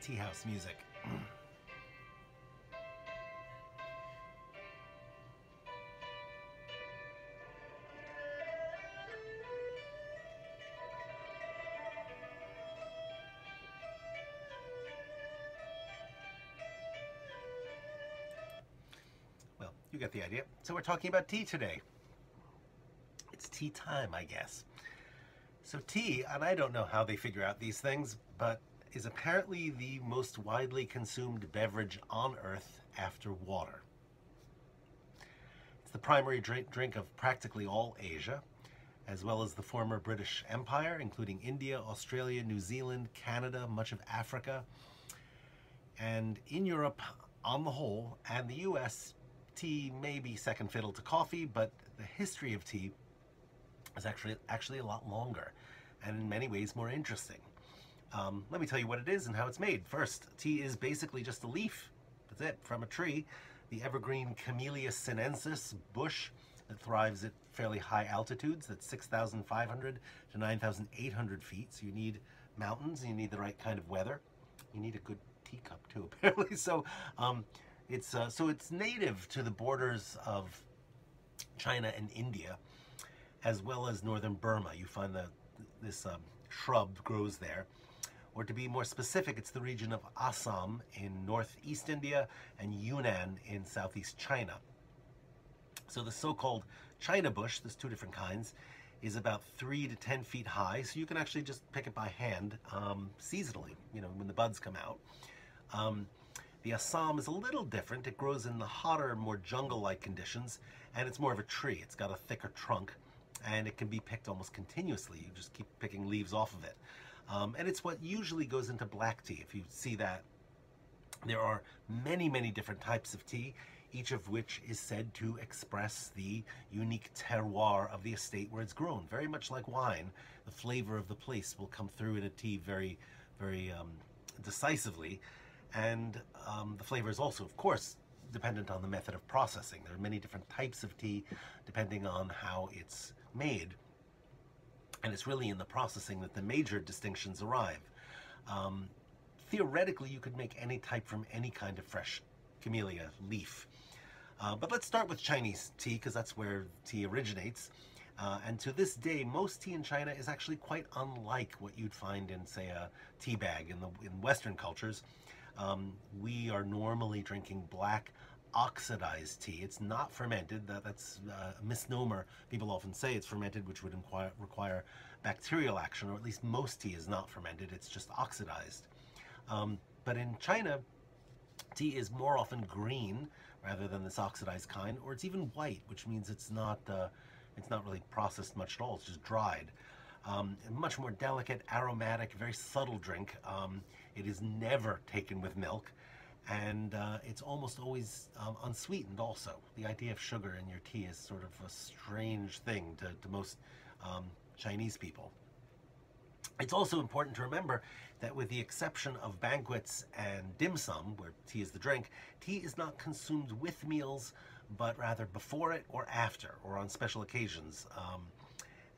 tea house music. Well, you get the idea. So we're talking about tea today. It's tea time, I guess. So tea, and I don't know how they figure out these things, but is apparently the most widely consumed beverage on Earth after water. It's the primary drink of practically all Asia, as well as the former British Empire, including India, Australia, New Zealand, Canada, much of Africa. And in Europe, on the whole, and the US, tea may be second fiddle to coffee, but the history of tea is actually a lot longer and in many ways more interesting. Let me tell you what it is and how it's made. First, tea is basically just a leaf, that's it, from a tree, the evergreen Camellia sinensis bush that thrives at fairly high altitudes, that's 6,500 to 9,800 feet. So you need mountains, you need the right kind of weather. You need a good teacup too, apparently. So it's native to the borders of China and India, as well as northern Burma. You find this shrub grows there. Or to be more specific, it's the region of Assam in northeast India and Yunnan in southeast China. So the so-called China bush, there's two different kinds, is about 3 to 10 feet high. So you can actually just pick it by hand seasonally, when the buds come out. The Assam is a little different. It grows in the hotter, more jungle-like conditions, and it's more of a tree. It's got a thicker trunk, and it can be picked almost continuously. You just keep picking leaves off of it. And it's what usually goes into black tea. If you see that, there are many, many different types of tea, each of which is said to express the unique terroir of the estate where it's grown. Very much like wine, the flavor of the place will come through in a tea very, very decisively. And the flavor is also, of course, dependent on the method of processing. There are many different types of tea depending on how it's made. And it's really in the processing that the major distinctions arrive. Theoretically, you could make any type from any kind of fresh camellia leaf. But let's start with Chinese tea, because that's where tea originates. And to this day, most tea in China is actually quite unlike what you'd find in, say, a tea bag in Western cultures. We are normally drinking black oxidized tea. It's not fermented. That's a misnomer. People often say it's fermented, which would require bacterial action, or at least most tea is not fermented. It's just oxidized. But in China, tea is more often green rather than this oxidized kind, or it's even white, which means it's not really processed much at all. It's just dried. Much more delicate, aromatic, very subtle drink. It is never taken with milk. And it's almost always unsweetened also. The idea of sugar in your tea is sort of a strange thing to most Chinese people. It's also important to remember that with the exception of banquets and dim sum, where tea is the drink, tea is not consumed with meals, but rather before it or after, or on special occasions.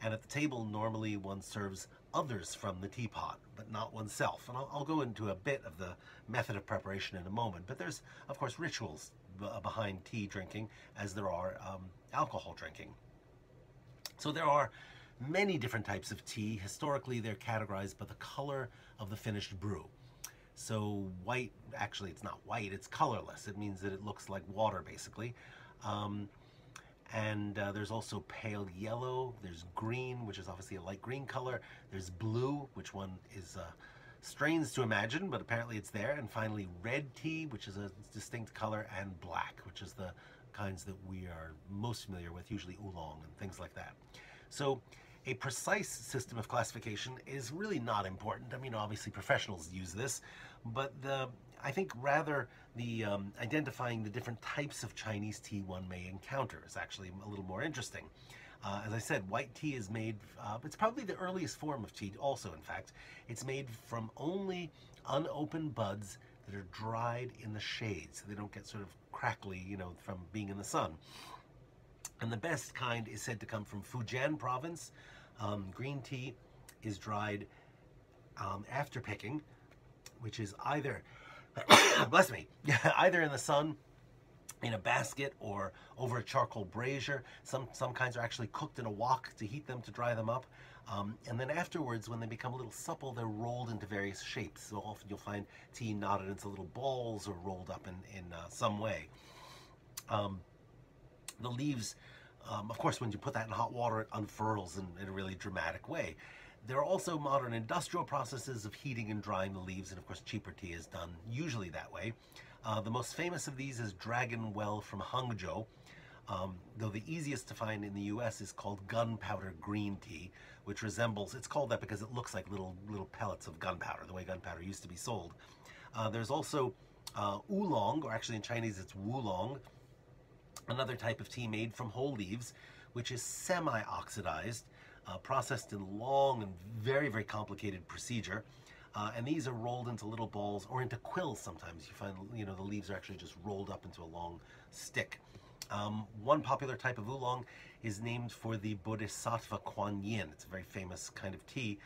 And at the table, normally one serves others from the teapot, but not oneself. And I'll go into a bit of the method of preparation in a moment, but there's, of course, rituals behind tea drinking, as there are alcohol drinking. So there are many different types of tea. Historically, they're categorized by the color of the finished brew. So white, actually it's not white, it's colorless. It means that it looks like water, basically. And there's also pale yellow, there's green, which is obviously a light green color, there's blue, which one is strange to imagine, but apparently it's there, and finally red tea, which is a distinct color, and black, which is the kinds that we are most familiar with, usually oolong and things like that. So a precise system of classification is really not important. I mean, obviously professionals use this, but I think rather the identifying the different types of Chinese tea one may encounter is actually a little more interesting. As I said, white tea is made, it's probably the earliest form of tea also, in fact. It's made from only unopened buds that are dried in the shade, so they don't get sort of crackly, from being in the sun. And the best kind is said to come from Fujian province. Green tea is dried after picking, which is either, bless me, either in the sun, in a basket, or over a charcoal brazier. Some kinds are actually cooked in a wok to heat them, to dry them up. And then afterwards, when they become a little supple, they're rolled into various shapes. So often you'll find tea knotted into little balls or rolled up in some way. The leaves, of course, when you put that in hot water, it unfurls in a really dramatic way. There are also modern industrial processes of heating and drying the leaves, and of course cheaper tea is done usually that way. The most famous of these is Dragon Well from Hangzhou, though the easiest to find in the US is called gunpowder green tea, which resembles, it's called that because it looks like little pellets of gunpowder, the way gunpowder used to be sold. There's also oolong, or actually in Chinese it's wulong, another type of tea made from whole leaves, which is semi-oxidized, processed in long and very, very complicated procedure. And these are rolled into little balls, or into quills sometimes. You find, the leaves are actually just rolled up into a long stick. One popular type of oolong is named for the Bodhisattva Kuan Yin. It's a very famous kind of tea.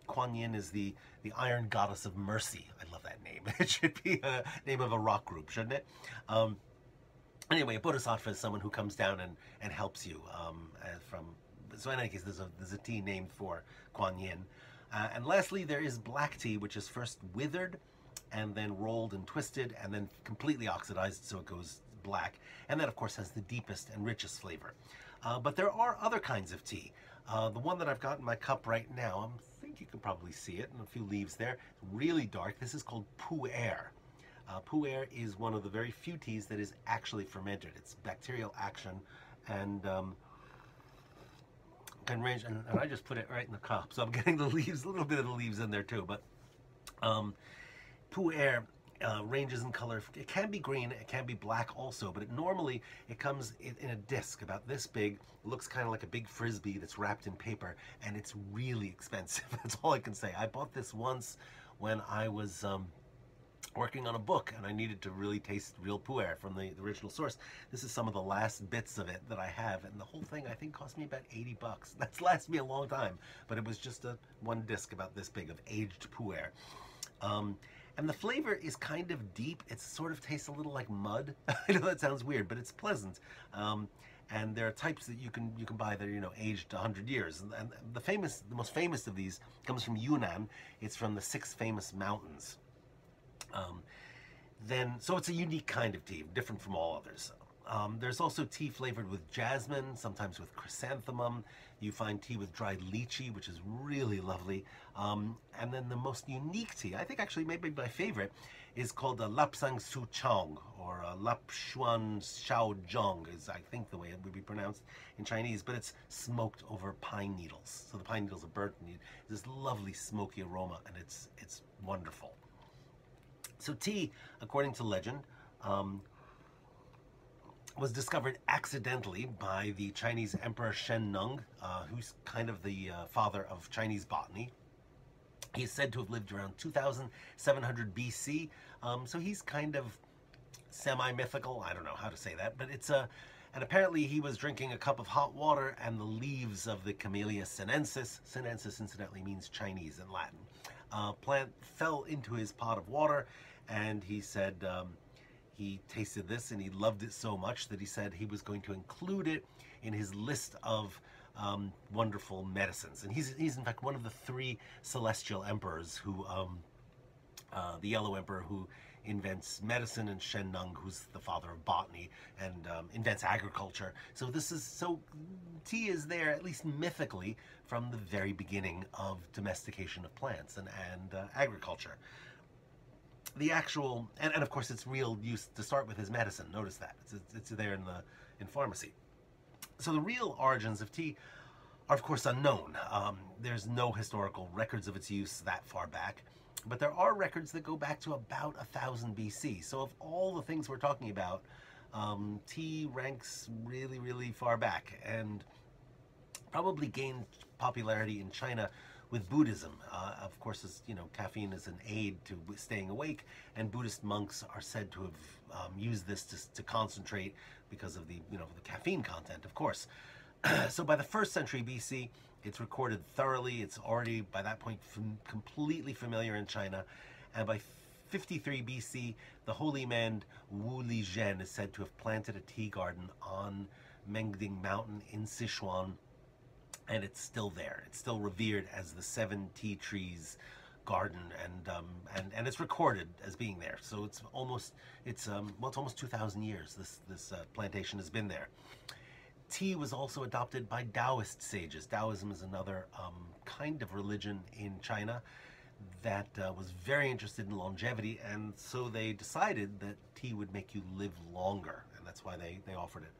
Kuan Yin is the iron goddess of mercy. I love that name. It should be a name of a rock group, shouldn't it? Anyway, a bodhisattva is someone who comes down and helps you. So in any case, there's a tea named for Kuan Yin. And lastly, there is black tea, which is first withered and then rolled and twisted and then completely oxidized so it goes black. And that, of course, has the deepest and richest flavor. But there are other kinds of tea. The one that I've got in my cup right now, I think you can probably see it, and a few leaves there. It's really dark. This is called pu'er. Pu'er is one of the very few teas that is actually fermented. It's bacterial action, and can range, and I just put it right in the cup, so I'm getting the leaves, a little bit of the leaves in there too. But pu'er ranges in color. It can be green, it can be black also, but normally it comes in a disc about this big. It looks kind of like a big frisbee that's wrapped in paper, and it's really expensive. That's all I can say. I bought this once when I was working on a book, and I needed to really taste real pu'er from the original source. This is some of the last bits of it that I have, and the whole thing I think cost me about 80 bucks. That's lasted me a long time, but it was just one disc about this big of aged pu'er. And the flavor is kind of deep. It sort of tastes a little like mud. I know that sounds weird, but it's pleasant. And there are types that you can buy that are aged 100 years. And the most famous of these comes from Yunnan. It's from the 6 famous mountains. So it's a unique kind of tea, different from all others. There's also tea flavored with jasmine, sometimes with chrysanthemum. You find tea with dried lychee, which is really lovely. And then the most unique tea, I think actually maybe my favorite, is called a Lapsang Su Chong, or a Lapshuan Xiao Zhong, is I think the way it would be pronounced in Chinese, but it's smoked over pine needles. So the pine needles are burnt, and this lovely smoky aroma, and it's wonderful. So tea, according to legend, was discovered accidentally by the Chinese Emperor Shen Nung, who's kind of the father of Chinese botany. He's said to have lived around 2700 BC, so he's kind of semi-mythical. I don't know how to say that, but it's and apparently he was drinking a cup of hot water, and the leaves of the Camellia sinensis, sinensis incidentally means Chinese in Latin, plant fell into his pot of water, and he said he tasted this and he loved it so much that he said he was going to include it in his list of wonderful medicines. And he's in fact one of the 3 celestial emperors who, the Yellow Emperor, who invents medicine, and Shen Nung, who's the father of botany and invents agriculture. So tea is there, at least mythically, from the very beginning of domestication of plants and agriculture. The actual, and of course its real use to start with is medicine. Notice that it's there in pharmacy. So the real origins of tea are of course unknown. There's no historical records of its use that far back, but there are records that go back to about 1000 BC. So of all the things we're talking about, tea ranks really, really far back, and probably gained popularity in China with Buddhism. Of course, as caffeine is an aid to staying awake, and Buddhist monks are said to have used this to concentrate because of the caffeine content, of course. So by the 1st century BC, it's recorded thoroughly. It's already by that point completely familiar in China, And by 53 BC, the holy man Wu Lizhen is said to have planted a tea garden on Mengding Mountain in Sichuan, and it's still there. It's still revered as the 7 tea trees garden, and it's recorded as being there. So it's almost 2,000 years this plantation has been there. Tea was also adopted by Taoist sages. Taoism is another kind of religion in China that was very interested in longevity, and so they decided that tea would make you live longer, and that's why they offered it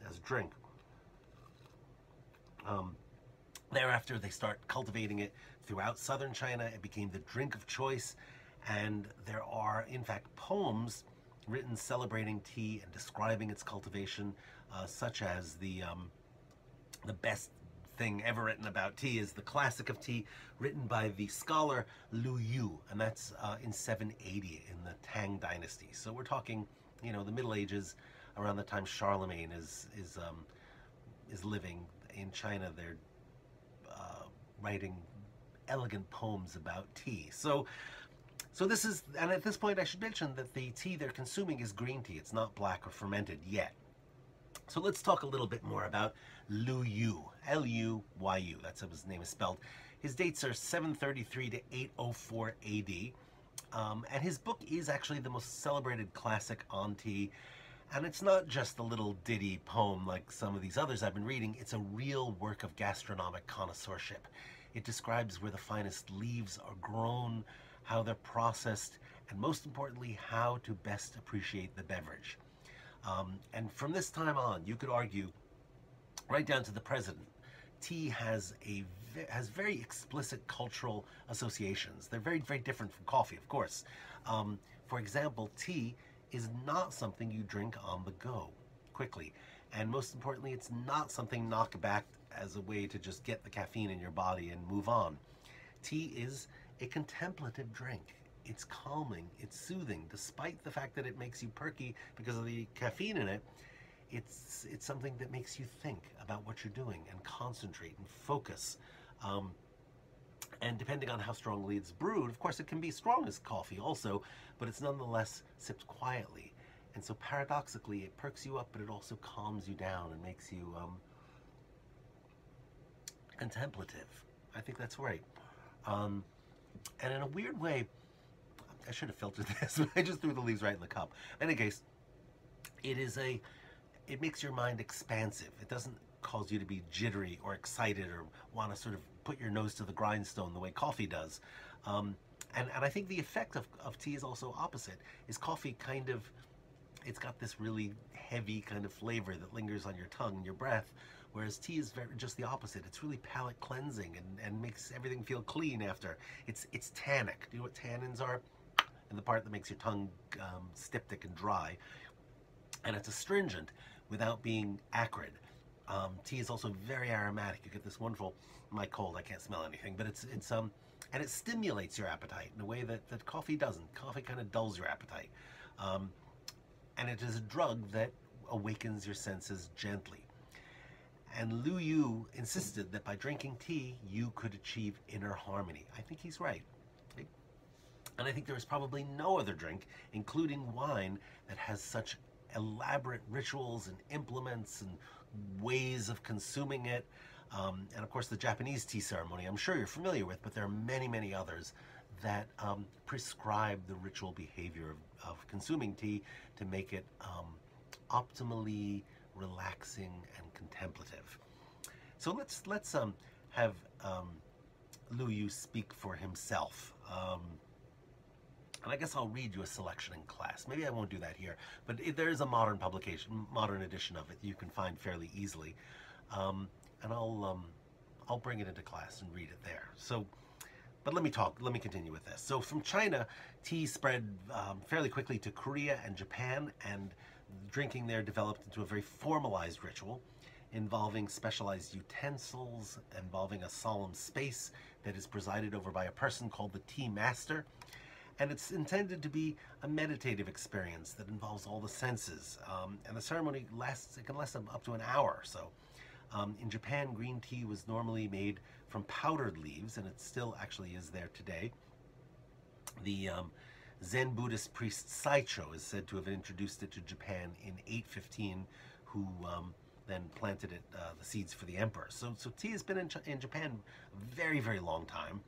as a drink. Thereafter, they start cultivating it throughout southern China. It became the drink of choice, and there are, in fact, poems written celebrating tea and describing its cultivation, such as the best thing ever written about tea is the Classic of Tea, written by the scholar Lu Yu, and that's in 780 in the Tang Dynasty. So we're talking, you know, the Middle Ages, around the time Charlemagne is living in China. They're writing elegant poems about tea. So this is, and at this point I should mention that the tea they're consuming is green tea. It's not black or fermented yet. So let's talk a little bit more about Lu Yu, L-U-Y-U, that's how his name is spelled. His dates are 733 to 804 AD, and his book is actually the most celebrated classic on tea. And it's not just a little ditty poem like some of these others I've been reading. It's a real work of gastronomic connoisseurship. It describes where the finest leaves are grown, how they're processed, and most importantly, how to best appreciate the beverage. And from this time on, you could argue, right down to the present, tea has very explicit cultural associations. They're very, very different from coffee, of course. For example, tea is not something you drink on the go quickly. And most importantly, it's not something knocked back as a way to just get the caffeine in your body and move on. Tea is a contemplative drink. It's calming, it's soothing, despite the fact that it makes you perky because of the caffeine in it. It's something that makes you think about what you're doing and concentrate and focus. And depending on how strongly it's brewed, of course, it can be strong as coffee also, but it's nonetheless sipped quietly. And so paradoxically, it perks you up, but it also calms you down and makes you contemplative. I think that's right. And in a weird way, I should have filtered this, but I just threw the leaves right in the cup. In any case, it makes your mind expansive. It doesn't cause you to be jittery or excited or want to sort of put your nose to the grindstone the way coffee does. And I think the effect of tea is also opposite. Is coffee kind of, it's got this really heavy kind of flavor that lingers on your tongue and your breath, whereas tea is just the opposite. It's really palate cleansing and makes everything feel clean after. It's tannic. Do you know what tannins are? And the part that makes your tongue styptic and dry. And it's astringent without being acrid. Tea is also very aromatic. You get this wonderful, my cold, I can't smell anything, but and it stimulates your appetite in a way that coffee doesn't. Coffee kind of dulls your appetite. And it is a drug that awakens your senses gently. And Lu Yu insisted that by drinking tea, you could achieve inner harmony. I think he's right. And I think there is probably no other drink, including wine, that has such elaborate rituals and implements and ways of consuming it. And of course the Japanese tea ceremony I'm sure you're familiar with, but there are many, many others that prescribe the ritual behavior of consuming tea to make it optimally relaxing and contemplative. So let's have Lu Yu speak for himself. And I guess I'll read you a selection in class. Maybe I won't do that here, but there is a modern edition of it you can find fairly easily. And I'll bring it into class and read it there. So, but let me continue with this. So from China, tea spread fairly quickly to Korea and Japan, and drinking there developed into a very formalized ritual involving specialized utensils, involving a solemn space that is presided over by a person called the tea master. And it's intended to be a meditative experience that involves all the senses. And the ceremony can last up to an hour or so. In Japan, green tea was normally made from powdered leaves, and it still actually is there today. The Zen Buddhist priest Saicho is said to have introduced it to Japan in 815, who then planted it, the seeds for the emperor. So tea has been in Japan a very, very long time.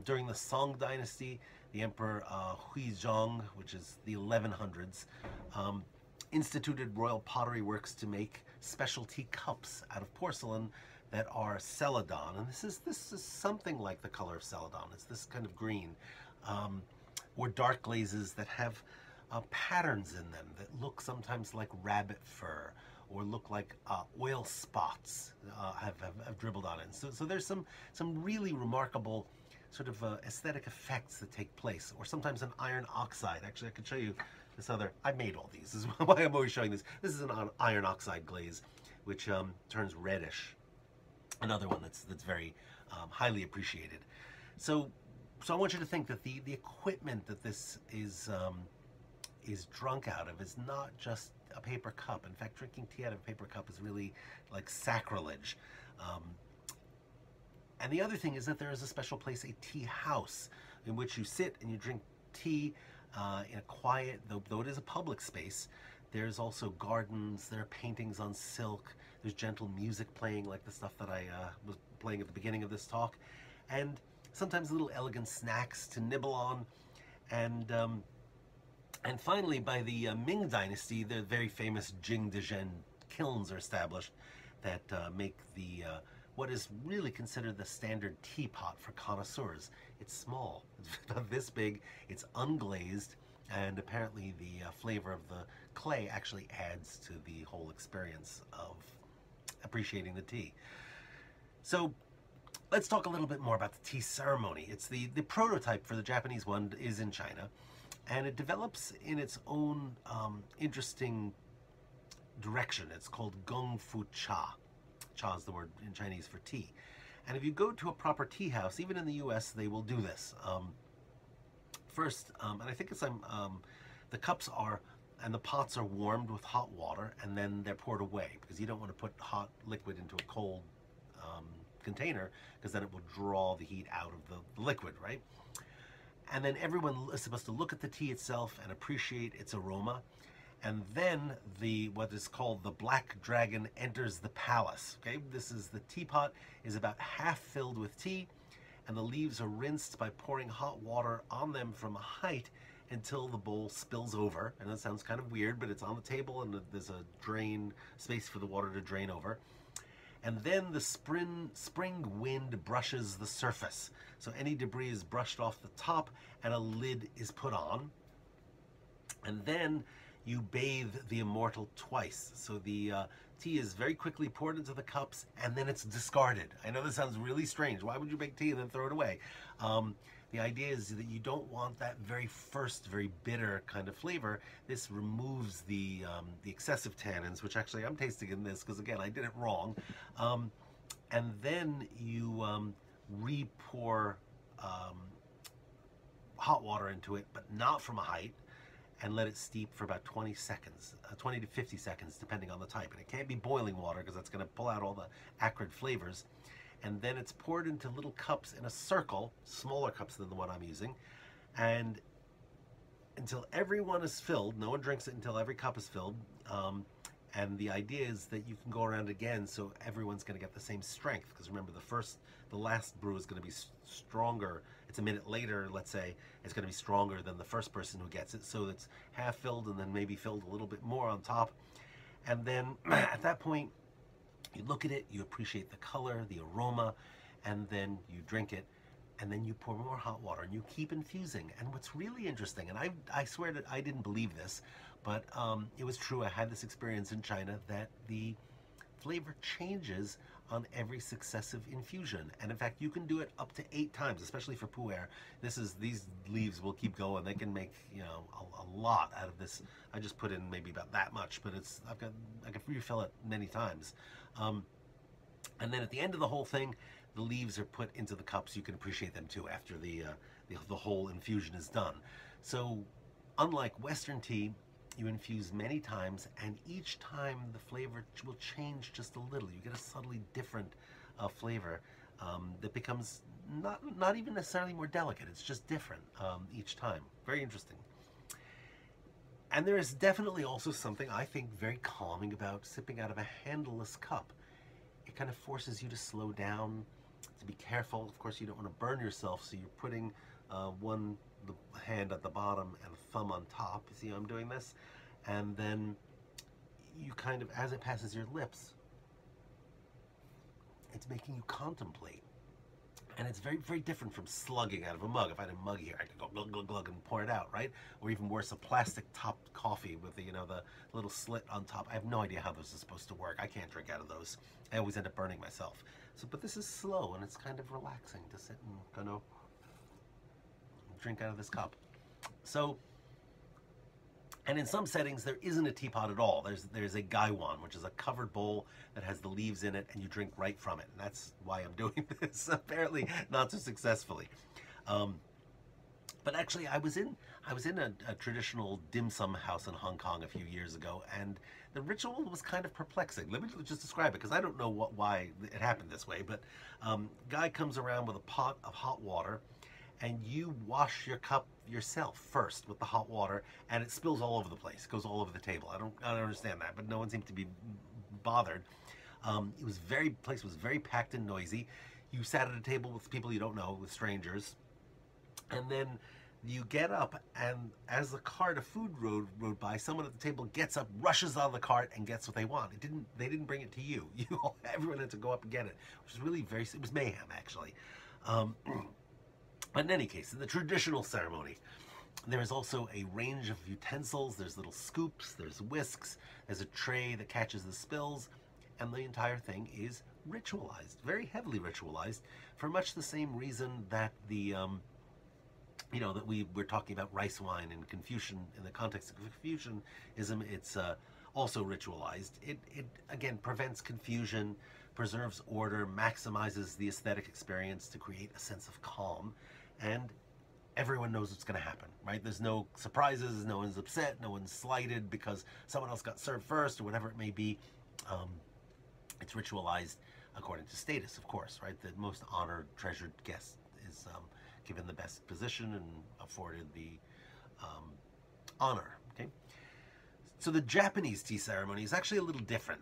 During the Song dynasty, the emperor Huizong, which is the 1100s, instituted royal pottery works to make specialty cups out of porcelain that are celadon, and this is something like the color of celadon. It's this kind of green, or dark glazes that have patterns in them that look sometimes like rabbit fur, or look like oil spots have dribbled on it. So there's some really remarkable sort of aesthetic effects that take place, or sometimes an iron oxide. Actually, I could show you this other. I made all these. This is why I'm always showing this. This is an iron oxide glaze, which turns reddish. Another one that's very highly appreciated. So I want you to think that the equipment that this is drunk out of is not just a paper cup. In fact, drinking tea out of a paper cup is really like sacrilege. And the other thing is that there is a special place, a tea house, in which you sit and you drink tea in a quiet, though it is a public space. There's also gardens, there are paintings on silk, there's gentle music playing, like the stuff that I was playing at the beginning of this talk, and sometimes little elegant snacks to nibble on. And finally, by the Ming Dynasty, the very famous Jingdezhen kilns are established that make the what is really considered the standard teapot for connoisseurs. It's small, it's about this big, it's unglazed, and apparently the flavor of the clay actually adds to the whole experience of appreciating the tea. So let's talk a little bit more about the tea ceremony. It's the prototype for the Japanese one is in China, and it develops in its own interesting direction. It's called Gong Fu Cha. Cha is the word in Chinese for tea. And if you go to a proper tea house, even in the US, they will do this. First, and I think it's the cups are, and the pots are warmed with hot water, and then they're poured away, because you don't want to put hot liquid into a cold container, because then it will draw the heat out of the liquid, right? And then everyone is supposed to look at the tea itself and appreciate its aroma. And then what is called the Black Dragon enters the palace. Okay, the teapot is about half filled with tea, and the leaves are rinsed by pouring hot water on them from a height until the bowl spills over. And that sounds kind of weird, but it's on the table, and there's a drain space for the water to drain over. And then the spring wind brushes the surface, so any debris is brushed off the top, and a lid is put on. And then you bathe the immortal twice. So the tea is very quickly poured into the cups, and then it's discarded. I know this sounds really strange. Why would you make tea and then throw it away? The idea is that you don't want that very first, very bitter kind of flavor. This removes the excessive tannins, which actually I'm tasting in this, because again, I did it wrong. And then you re-pour hot water into it, but not from a height, and let it steep for about 20 seconds, 20 to 50 seconds, depending on the type. And it can't be boiling water, because that's going to pull out all the acrid flavors. And then it's poured into little cups in a circle, smaller cups than the one I'm using, and until everyone is filled. No one drinks it until every cup is filled. And the idea is that you can go around again, so everyone's going to get the same strength. Because remember, the last brew is going to be stronger. It's a minute later, let's say, it's going to be stronger than the first person who gets it. So it's half filled, and then maybe filled a little bit more on top. And then at that point, you look at it, you appreciate the color, the aroma, and then you drink it, and then you pour more hot water, and you keep infusing. And what's really interesting, and I swear that I didn't believe this, but it was true. I had this experience in China, that the flavor changes on every successive infusion. And in fact, you can do it up to 8 times, especially for pu'er. These leaves will keep going. They can make, you know, a lot out of this. I just put in maybe about that much, but I can refill it many times. And then at the end of the whole thing, the leaves are put into the cups. You can appreciate them too after the whole infusion is done. So unlike Western tea, you infuse many times, and each time the flavor will change just a little. You get a subtly different flavor that becomes not even necessarily more delicate. It's just different each time. Very interesting. And there is definitely also something I think very calming about sipping out of a handleless cup. It kind of forces you to slow down, to be careful. Of course, you don't want to burn yourself, so you're putting the hand at the bottom and the thumb on top. You see how I'm doing this? And then you kind of, as it passes your lips, it's making you contemplate. And it's very, very different from slugging out of a mug. If I had a mug here, I could go glug, glug, glug and pour it out, right? Or even worse, a plastic-topped coffee with the, the little slit on top. I have no idea how those are supposed to work. I can't drink out of those. I always end up burning myself. So, but this is slow, and it's kind of relaxing to sit and drink out of this cup. So, and in some settings, there isn't a teapot at all. There's a gaiwan, which is a covered bowl that has the leaves in it, and you drink right from it. And that's why I'm doing this, apparently not so successfully. But actually, I was in a traditional dim sum house in Hong Kong a few years ago, and the ritual was kind of perplexing. Let me just describe it, because I don't know why it happened this way. But guy comes around with a pot of hot water, and you wash your cup yourself first with the hot water, and it spills all over the place. It goes all over the table. I don't understand that, but no one seemed to be bothered. Place was very packed and noisy. You sat at a table with people you don't know, with strangers, and then you get up, and as the cart of food rode by, someone at the table gets up, rushes out of the cart, and gets what they want. They didn't bring it to you. Everyone had to go up and get it, which was really it was mayhem, actually. But in any case, in the traditional ceremony, there is also a range of utensils. There's little scoops, there's whisks, there's a tray that catches the spills, and the entire thing is ritualized, very heavily ritualized, for much the same reason that that we're talking about rice wine and Confucian, in the context of Confucianism, it's also ritualized. It again prevents confusion, preserves order, maximizes the aesthetic experience to create a sense of calm, and everyone knows what's going to happen, right? There's no surprises, no one's upset, no one's slighted because someone else got served first or whatever it may be. It's ritualized according to status, of course, right? The most honored, treasured guest is given the best position and afforded the honor, okay? So the Japanese tea ceremony is actually a little different,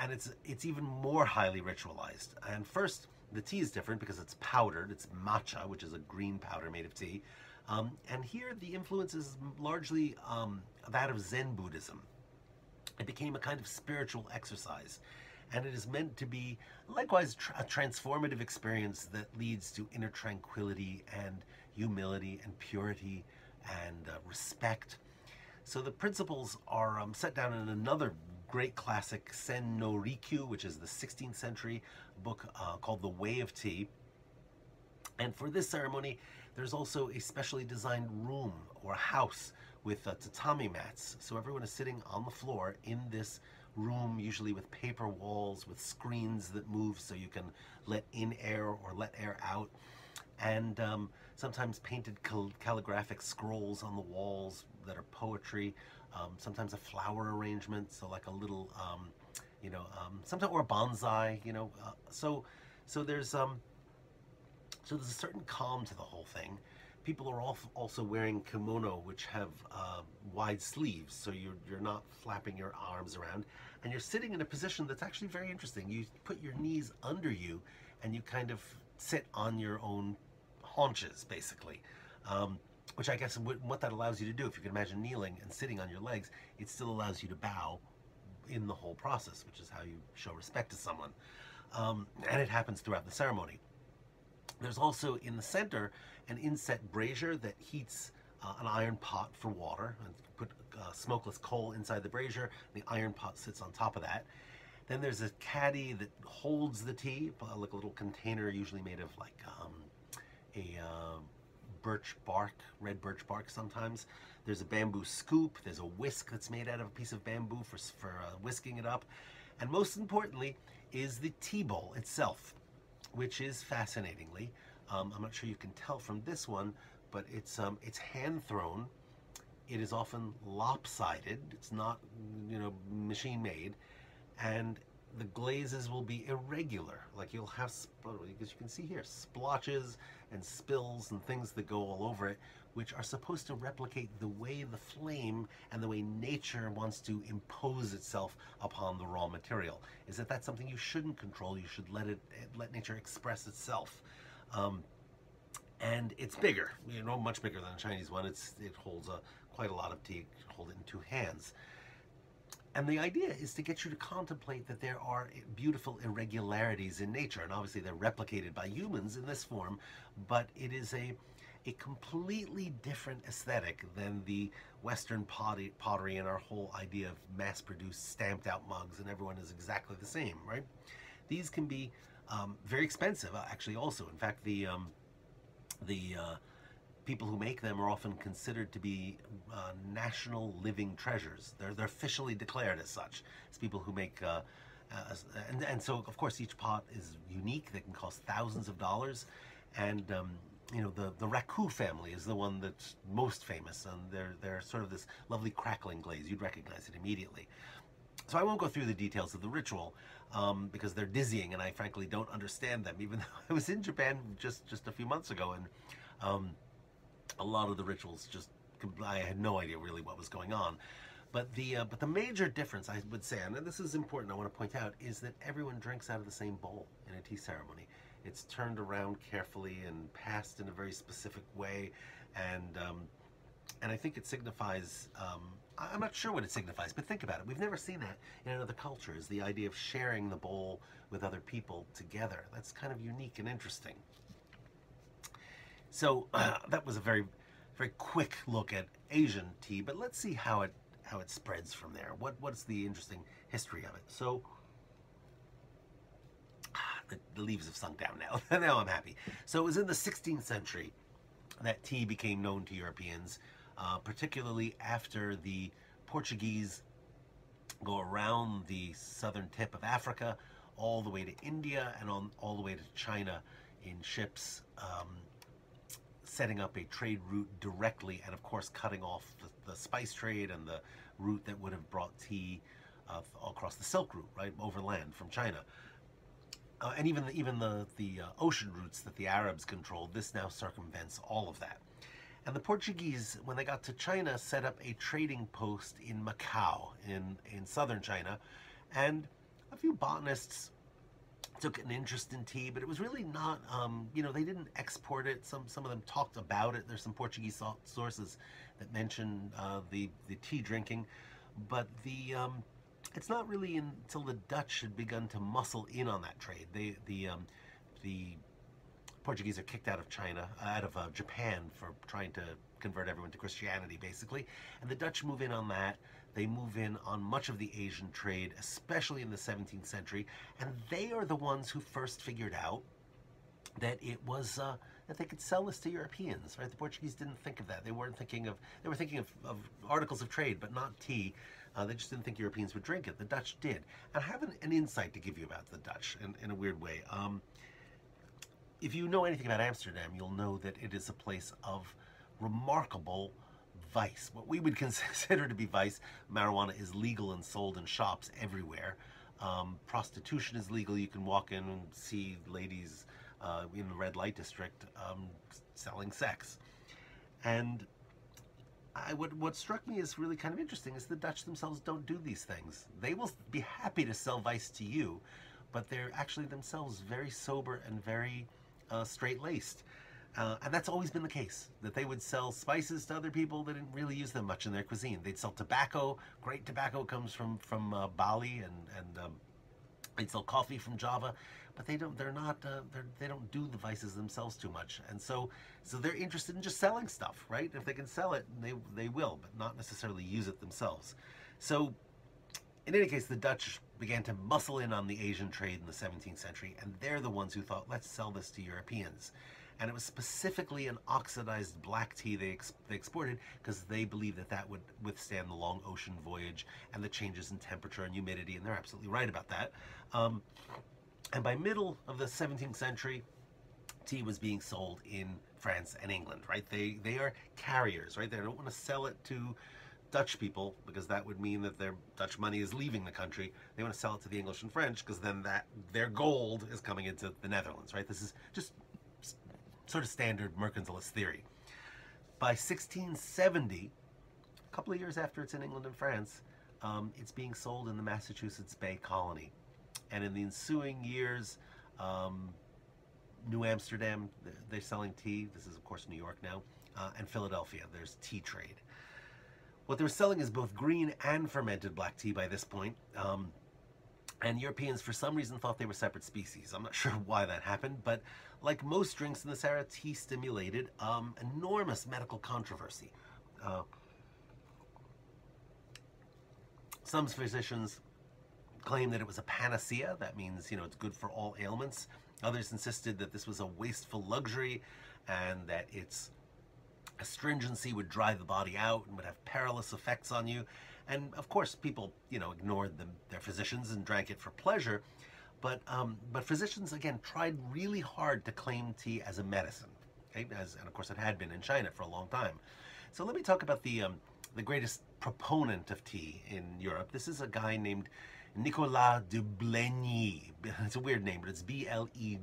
and it's even more highly ritualized. And first, the tea is different because it's powdered. It's matcha, which is a green powder made of tea. And here the influence is largely that of Zen Buddhism. It became a kind of spiritual exercise, and it is meant to be likewise a transformative experience that leads to inner tranquility and humility and purity and respect. So the principles are set down in another great classic, Sen no Rikyu, which is the 16th century book called The Way of Tea. And for this ceremony, there's also a specially designed room or house with tatami mats. So everyone is sitting on the floor in this room, usually with paper walls, with screens that move so you can let in air or let air out. And sometimes painted calligraphic scrolls on the walls that are poetry. Sometimes a flower arrangement, so like a little, sometimes, or a bonsai, so there's a certain calm to the whole thing. People are also wearing kimono, which have wide sleeves, so you're not flapping your arms around, and you're sitting in a position that's actually very interesting. You put your knees under you, and you kind of sit on your own haunches, basically. Which I guess what that allows you to do, if you can imagine kneeling and sitting on your legs, it still allows you to bow in the whole process, which is how you show respect to someone. And it happens throughout the ceremony. There's also in the center an inset brazier that heats an iron pot for water, and put smokeless coal inside the brazier. The iron pot sits on top of that. Then there's a caddy that holds the tea, like a little container, usually made of like birch bark, red birch bark sometimes. There's a bamboo scoop. There's a whisk that's made out of a piece of bamboo for whisking it up. And most importantly is the tea bowl itself, which is fascinatingly, I'm not sure you can tell from this one, but it's hand thrown. It is often lopsided. It's not, machine made, and the glazes will be irregular. Like you'll have, because you can see here, splotches and spills and things that go all over it, which are supposed to replicate the way the flame and the way nature wants to impose itself upon the raw material. Is that that's something you shouldn't control. You should let nature express itself. And it's bigger, much bigger than a Chinese one. It holds quite a lot of tea. You can hold it in two hands. And the idea is to get you to contemplate that there are beautiful irregularities in nature, and obviously they're replicated by humans in this form, but it is a completely different aesthetic than the Western pottery and our whole idea of mass-produced, stamped-out mugs, and everyone is exactly the same, right? These can be very expensive, actually. Also, in fact, the people who make them are often considered to be national living treasures. They're officially declared as such. It's people who make, and so of course each pot is unique. They can cost thousands of dollars, and the Raku family is the one that's most famous, and they're sort of this lovely crackling glaze. You'd recognize it immediately. So I won't go through the details of the ritual because they're dizzying, and I frankly don't understand them. Even though I was in Japan just a few months ago, and a lot of the rituals I had no idea really what was going on. But the major difference, I would say, and this is important, I want to point out, is that everyone drinks out of the same bowl in a tea ceremony. It's turned around carefully and passed in a very specific way, and I think it signifies, I'm not sure what it signifies, but think about it. We've never seen that in another culture, is the idea of sharing the bowl with other people together. That's kind of unique and interesting. So that was a very, very quick look at Asian tea, but let's see how it spreads from there. What's the interesting history of it? So the leaves have sunk down now. Now I'm happy. So it was in the 16th century that tea became known to Europeans, particularly after the Portuguese go around the southern tip of Africa, all the way to India, and all the way to China in ships, setting up a trade route directly, and of course cutting off the spice trade and the route that would have brought tea across the Silk Route, right, overland from China. And even the ocean routes that the Arabs controlled, this now circumvents all of that. And the Portuguese, when they got to China, set up a trading post in Macau, in southern China, and a few botanists took an interest in tea, but it was really not, they didn't export it. Some of them talked about it. There's some Portuguese sources that mention the tea drinking, but it's not really until the Dutch had begun to muscle in on that trade. The Portuguese are kicked out of China, out of Japan, for trying to convert everyone to Christianity, basically, and the Dutch move in on that. They move in on much of the Asian trade, especially in the 17th century, and they are the ones who first figured out that it was that they could sell this to Europeans, right? The Portuguese didn't think of that. They were thinking of articles of trade, but not tea. They just didn't think Europeans would drink it. The Dutch did. And I have an insight to give you about the Dutch in a weird way. If you know anything about Amsterdam, you'll know that it is a place of remarkable vice. What we would consider to be vice. Marijuana is legal and sold in shops everywhere. Prostitution is legal. You can walk in and see ladies in the red light district selling sex. And what struck me as really kind of interesting is the Dutch themselves don't do these things. They will be happy to sell vice to you, but they're actually themselves very sober and very straight-laced. And that's always been the case, that they would sell spices to other people. They didn't really use them much in their cuisine. They'd sell tobacco. Great tobacco comes from Bali, and they'd sell coffee from Java, but they don't do the vices themselves too much. And so they're interested in just selling stuff, right? If they can sell it, they will, but not necessarily use it themselves. So in any case, the Dutch began to muscle in on the Asian trade in the 17th century, and they're the ones who thought, let's sell this to Europeans. And it was specifically an oxidized black tea they exported because they believed that would withstand the long ocean voyage and the changes in temperature and humidity, and they're absolutely right about that. And by middle of the 17th century, tea was being sold in France and England, right? They are carriers, right? They don't want to sell it to Dutch people, because that would mean that their Dutch money is leaving the country. They want to sell it to the English and French, because then their gold is coming into the Netherlands, right? This is just sort of standard mercantilist theory. By 1670, a couple of years after it's in England and France, it's being sold in the Massachusetts Bay Colony. And in the ensuing years, New Amsterdam, they're selling tea. This is, of course, New York now. And Philadelphia, there's tea trade. What they were selling is both green and fermented black tea by this point. And Europeans, for some reason, thought they were separate species. I'm not sure why that happened, but like most drinks in this era, tea stimulated enormous medical controversy. Some physicians claimed that it was a panacea. That means, it's good for all ailments. Others insisted that this was a wasteful luxury and that its astringency would dry the body out and would have perilous effects on you. And of course, people, ignored their physicians and drank it for pleasure. But physicians, again, tried really hard to claim tea as a medicine. Okay? And of course, it had been in China for a long time. So let me talk about the greatest proponent of tea in Europe. This is a guy named Nicolas de Blegny. It's a weird name, but it's Blegny.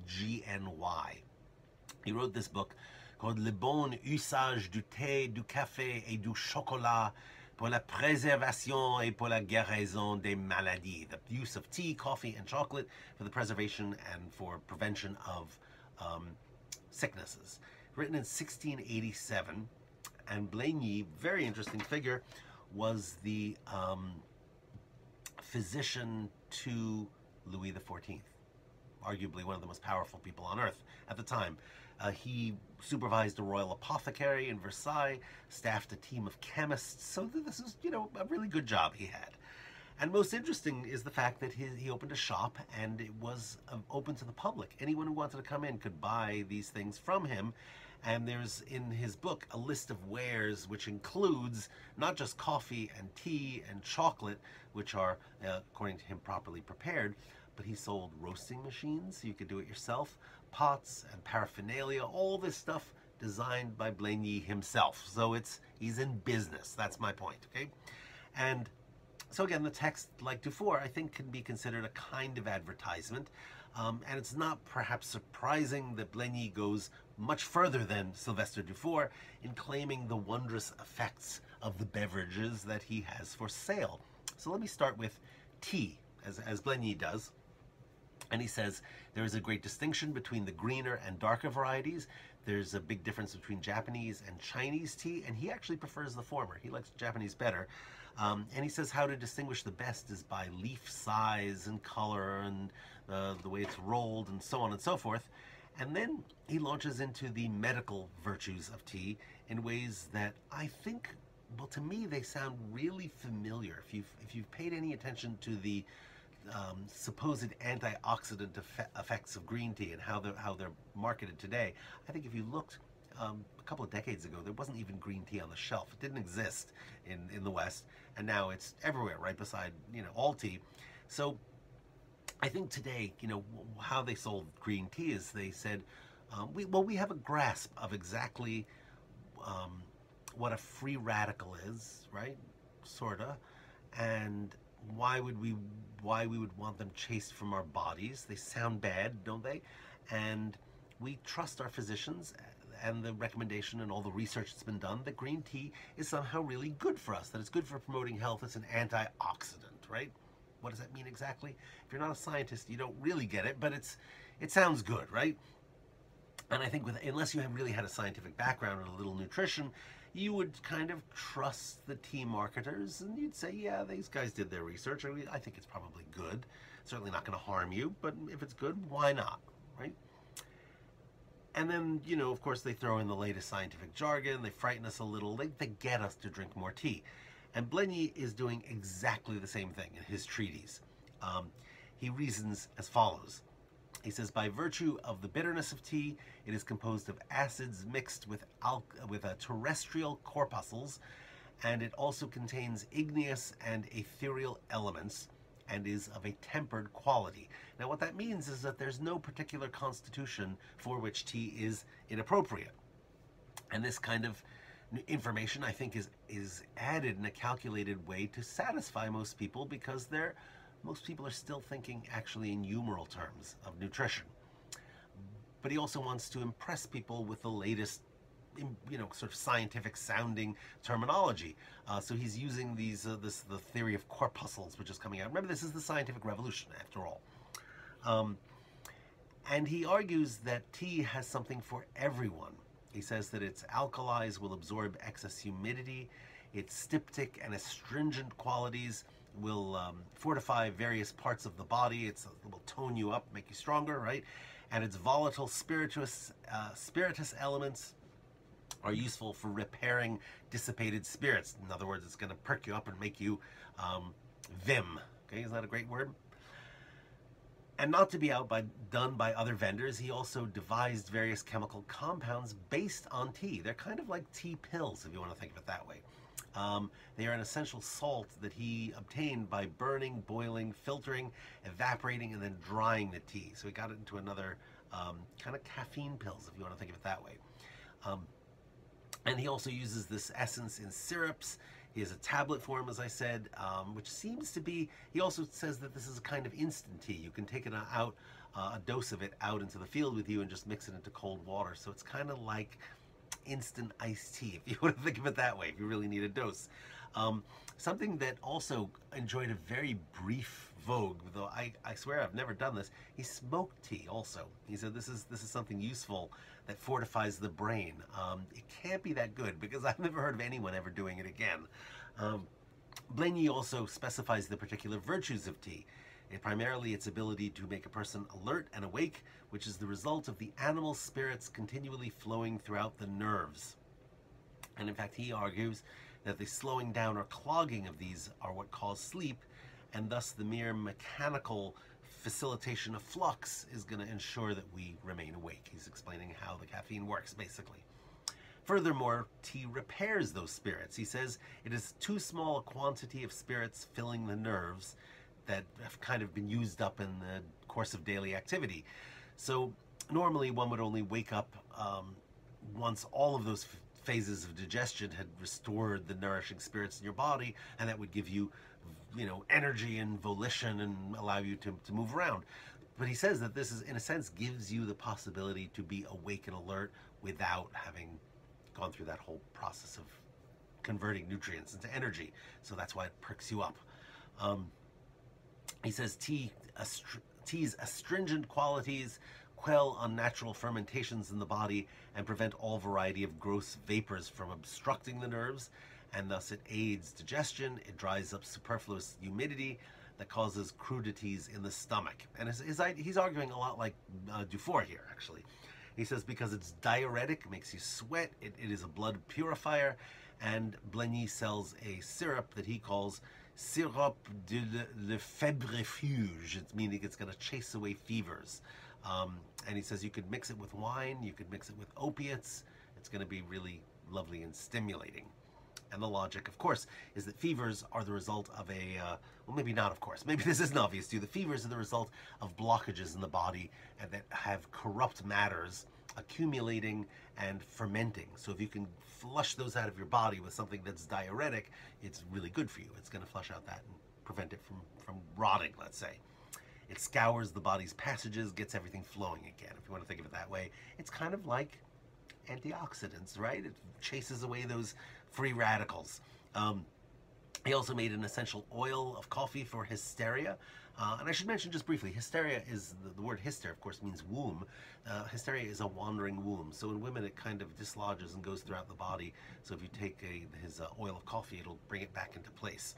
He wrote this book called Le bon usage du thé, du café et du chocolat pour la préservation et pour la guérison des maladies. The use of tea, coffee, and chocolate for the preservation and for prevention of sicknesses. Written in 1687, and Blegny, very interesting figure, was the physician to Louis XIV, arguably one of the most powerful people on earth at the time. He supervised a royal apothecary in Versailles, staffed a team of chemists, so this is, a really good job he had. And most interesting is the fact that he opened a shop, and it was open to the public. Anyone who wanted to come in could buy these things from him. And there's, in his book, a list of wares which includes not just coffee and tea and chocolate, which are, according to him, properly prepared, but he sold roasting machines, so you could do it yourself, pots and paraphernalia, all this stuff designed by Blegny himself. So he's in business. That's my point, okay? And so again, the text, like Dufour, I think can be considered a kind of advertisement. And it's not perhaps surprising that Blegny goes much further than Sylvester Dufour in claiming the wondrous effects of the beverages that he has for sale. So let me start with tea, as Blegny does. And he says there is a great distinction between the greener and darker varieties. There's a big difference between Japanese and Chinese tea, and he actually prefers the former. He likes Japanese better. And he says how to distinguish the best is by leaf size and color and the way it's rolled and so on and so forth. And then he launches into the medical virtues of tea in ways that I think, well, to me, they sound really familiar. If you've paid any attention to the supposed antioxidant effects of green tea and how they're marketed today, I think if you looked a couple of decades ago, there wasn't even green tea on the shelf. It didn't exist in the West, and now it's everywhere, right beside all tea. So I think today, how they sold green tea is they said, we have a grasp of exactly what a free radical is, right? Sorta, and why we would want them chased from our bodies. They sound bad, don't they? And we trust our physicians and the recommendation and all the research that's been done that green tea is somehow really good for us, that it's good for promoting health. It's an antioxidant, right? What does that mean exactly? If you're not a scientist, you don't really get it, but it sounds good, right? And I think unless you have really had a scientific background and a little nutrition, you would kind of trust the tea marketers, and you'd say, yeah, these guys did their research. I think it's probably good. Certainly not going to harm you, but if it's good, why not, right? And then, of course, they throw in the latest scientific jargon. They frighten us a little. They get us to drink more tea. And Blegny is doing exactly the same thing in his treatise. He reasons as follows. He says, by virtue of the bitterness of tea, it is composed of acids mixed with terrestrial corpuscles, and it also contains igneous and ethereal elements, and is of a tempered quality. Now, what that means is that there's no particular constitution for which tea is inappropriate. And this kind of information, I think, is added in a calculated way to satisfy most people, because most people are still thinking actually in humoral terms of nutrition. But he also wants to impress people with the latest, sort of scientific sounding terminology. So he's using the theory of corpuscles, which is coming out. Remember, this is the scientific revolution, after all. And he argues that tea has something for everyone. He says that its alkalis will absorb excess humidity, its styptic and astringent qualities will fortify various parts of the body, it will tone you up, make you stronger, right? And its volatile spirituous elements are useful for repairing dissipated spirits. In other words, it's going to perk you up and make you vim. Okay, is that a great word? And not to be outdone by other vendors, he also devised various chemical compounds based on tea. They're kind of like tea pills, if you want to think of it that way. They are an essential salt that he obtained by burning, boiling, filtering, evaporating, and then drying the tea. So he got it into another kind of caffeine pills, if you want to think of it that way. And he also uses this essence in syrups. He has a tablet form, as I said, which seems to be, he also says that this is a kind of instant tea. You can take it out, a dose of it out into the field with you and just mix it into cold water. So it's kind of like instant iced tea, if you want to think of it that way, if you really need a dose. Something that also enjoyed a very brief vogue, though I swear I've never done this, he smoked tea also. He said this is something useful that fortifies the brain. It can't be that good, because I've never heard of anyone ever doing it again. Blaney also specifies the particular virtues of tea. Primarily its ability to make a person alert and awake, which is the result of the animal spirits continually flowing throughout the nerves. And in fact, he argues that the slowing down or clogging of these are what cause sleep, and thus the mere mechanical facilitation of flux is going to ensure that we remain awake. He's explaining how the caffeine works, basically. Furthermore, tea repairs those spirits. He says it is too small a quantity of spirits filling the nerves that have kind of been used up in the course of daily activity. So normally one would only wake up once all of those phases of digestion had restored the nourishing spirits in your body, and that would give you, energy and volition and allow you to move around. But he says that this is, in a sense, gives you the possibility to be awake and alert without having gone through that whole process of converting nutrients into energy. So that's why it perks you up. He says tea's astringent qualities quell unnatural fermentations in the body and prevent all variety of gross vapors from obstructing the nerves, and thus it aids digestion. It dries up superfluous humidity that causes crudities in the stomach. And he's arguing a lot like Dufour here, actually. He says because it's diuretic, makes you sweat, it is a blood purifier, and Blaney sells a syrup that he calls sirop de febrifuge. It's meaning it's going to chase away fevers. And he says you could mix it with wine, you could mix it with opiates. It's going to be really lovely and stimulating. And the logic, of course, is that fevers are the result of well, maybe not, of course. Maybe this isn't obvious to you. The fevers are the result of blockages in the body that have corrupt matters accumulating and fermenting. So if you can flush those out of your body with something that's diuretic, it's really good for you. It's going to flush out that and prevent it from rotting, let's say. It scours the body's passages, gets everything flowing again, if you want to think of it that way. It's kind of like antioxidants, right? It chases away those free radicals. He also made an essential oil of coffee for hysteria. And I should mention just briefly, hysteria is, the word hyster, of course, means womb. Hysteria is a wandering womb. So in women, it kind of dislodges and goes throughout the body. So if you take his oil of coffee, it'll bring it back into place.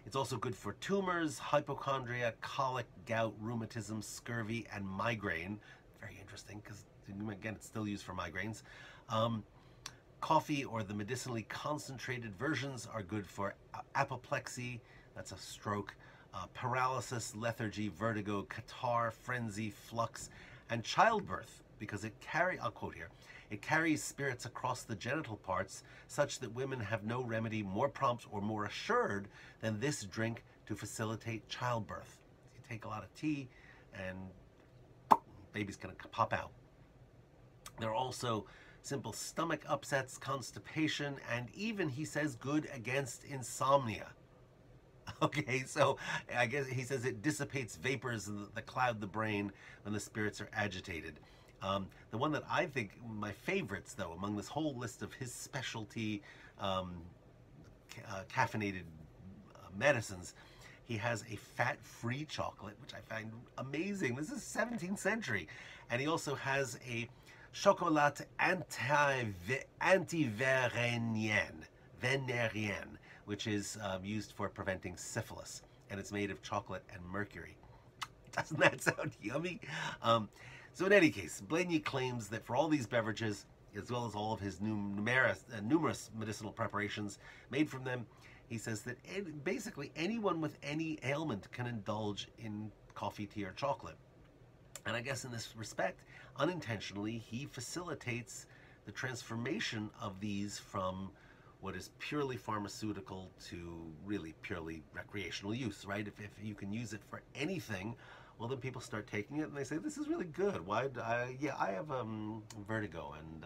It's also good for tumors, hypochondria, colic, gout, rheumatism, scurvy, and migraine. Very interesting, because again, it's still used for migraines. Coffee, or the medicinally concentrated versions, are good for apoplexy, that's a stroke, paralysis, lethargy, vertigo, catarrh, frenzy, flux, and childbirth, because I'll quote here, it carries spirits across the genital parts such that women have no remedy more prompt or more assured than this drink to facilitate childbirth. You take a lot of tea and baby's gonna pop out. There are also simple stomach upsets, constipation, and even, he says, good against insomnia. Okay, so I guess he says it dissipates vapors that cloud the brain when the spirits are agitated. The one that I think my favorites, though, among this whole list of his specialty caffeinated medicines, he has a fat-free chocolate, which I find amazing. This is 17th century. And he also has a chocolat anti-vénérien, which is used for preventing syphilis. And it's made of chocolate and mercury. Doesn't that sound yummy? So in any case, Blaney claims that for all these beverages, as well as all of his numerous medicinal preparations made from them, he says that basically anyone with any ailment can indulge in coffee, tea, or chocolate. And I guess in this respect, unintentionally, he facilitates the transformation of these from what is purely pharmaceutical to really purely recreational use, right? If you can use it for anything, well, then people start taking it and they say, this is really good. Why? I have vertigo and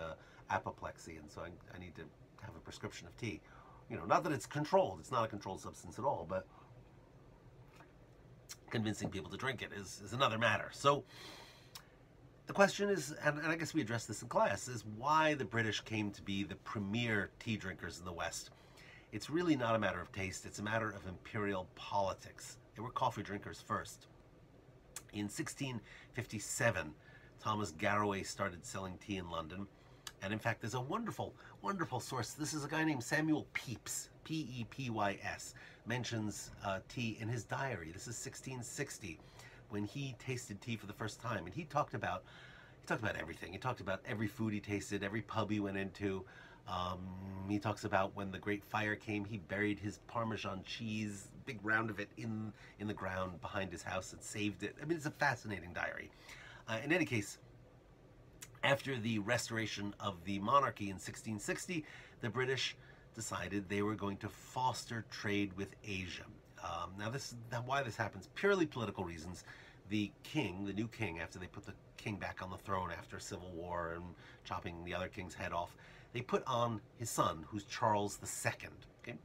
apoplexy, and so I need to have a prescription of tea. You know, not that it's controlled. It's not a controlled substance at all, but convincing people to drink it is another matter. So the question is, and I guess we addressed this in class, is why the British came to be the premier tea drinkers in the West. It's really not a matter of taste. It's a matter of imperial politics. They were coffee drinkers first. In 1657, Thomas Garraway started selling tea in London. And in fact, there's a wonderful, wonderful source. This is a guy named Samuel Pepys, P-E-P-Y-S, mentions tea in his diary. This is 1660, when he tasted tea for the first time. And he talked about everything. He talked about every food he tasted, every pub he went into. He talks about when the Great Fire came, he buried his Parmesan cheese, big round of it, in the ground behind his house and saved it. I mean, it's a fascinating diary. In any case, after the restoration of the monarchy in 1660, the British decided they were going to foster trade with Asia. Now why this happens, purely political reasons. The king, the new king, after they put the king back on the throne after a civil war and chopping the other king's head off, they put on his son, who's Charles II. Okay?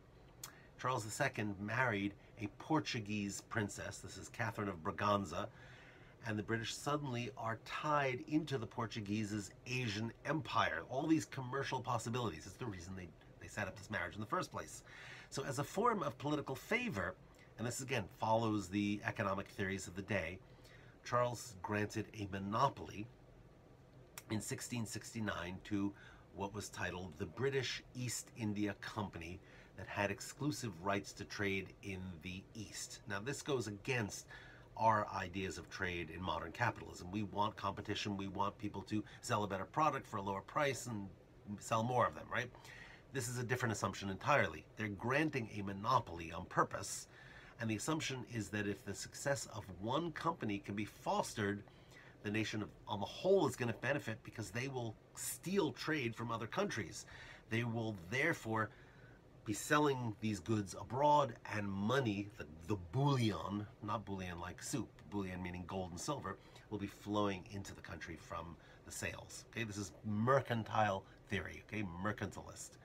Charles II married a Portuguese princess. This is Catherine of Braganza. And the British suddenly are tied into the Portuguese's Asian empire. All these commercial possibilities. It's the reason they set up this marriage in the first place. So as a form of political favor, and this again follows the economic theories of the day, Charles granted a monopoly in 1669 to what was titled the British East India Company, that had exclusive rights to trade in the East. Now this goes against our ideas of trade in modern capitalism. We want competition. We want people to sell a better product for a lower price and sell more of them, right? This is a different assumption entirely. They're granting a monopoly on purpose, and the assumption is that if the success of one company can be fostered, the nation on the whole is going to benefit, because they will steal trade from other countries. They will therefore be selling these goods abroad, and money, the bullion, not bullion like soup, bullion meaning gold and silver, will be flowing into the country from the sales. Okay, this is mercantile theory, okay, mercantilist.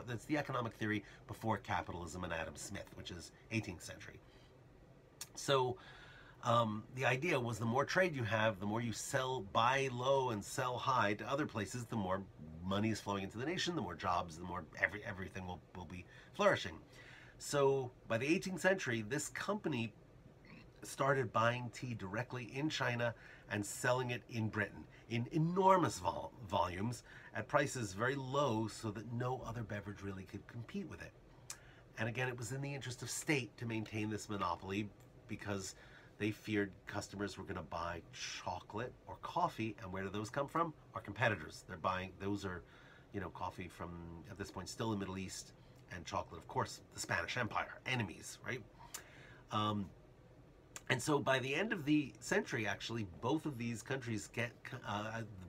That's the economic theory before capitalism and Adam Smith, which is 18th century. So the idea was the more trade you have, the more you buy low and sell high to other places, the more money is flowing into the nation, the more jobs, the more everything will be flourishing. So by the 18th century, this company started buying tea directly in China and selling it in Britain in enormous volumes at prices very low, so that no other beverage really could compete with it. And again, it was in the interest of state to maintain this monopoly, because they feared customers were going to buy chocolate or coffee, and where do those come from? Our competitors. They're buying, those are, coffee from, at this point, still the Middle East, and chocolate, of course, the Spanish Empire, enemies, right? And so by the end of the century, actually, both of these countries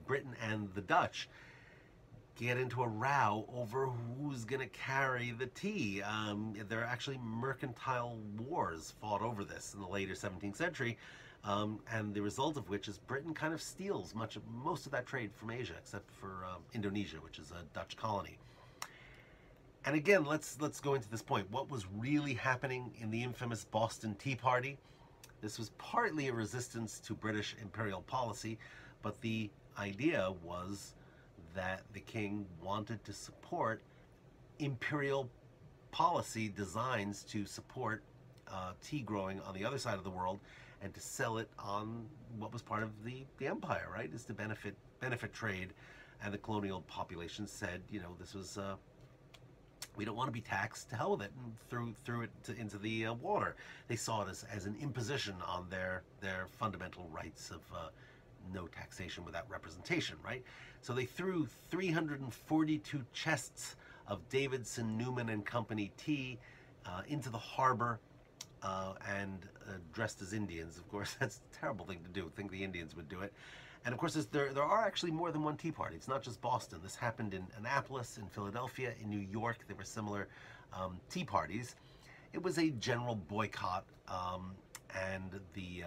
Britain and the Dutch, get into a row over who's going to carry the tea. There are actually mercantile wars fought over this in the later 17th century. and the result of which is Britain kind of steals most of that trade from Asia, except for Indonesia, which is a Dutch colony. And again, let's go into this point. What was really happening in the infamous Boston Tea Party? This was partly a resistance to British imperial policy, but the idea was that the king wanted to support imperial policy designs to support tea growing on the other side of the world, and to sell it on what was part of the empire, right? Is to benefit trade. And the colonial population said, you know, this was we don't want to be taxed, to hell with it, and threw it into the water. They saw it as an imposition on their fundamental rights of no taxation without representation, right? So they threw 342 chests of Davidson, Newman and Company tea into the harbor, and dressed as Indians. Of course, that's a terrible thing to do. Think the Indians would do it. And of course, there are actually more than one tea party. It's not just Boston. This happened in Annapolis, in Philadelphia, in New York. There were similar tea parties. It was a general boycott, and the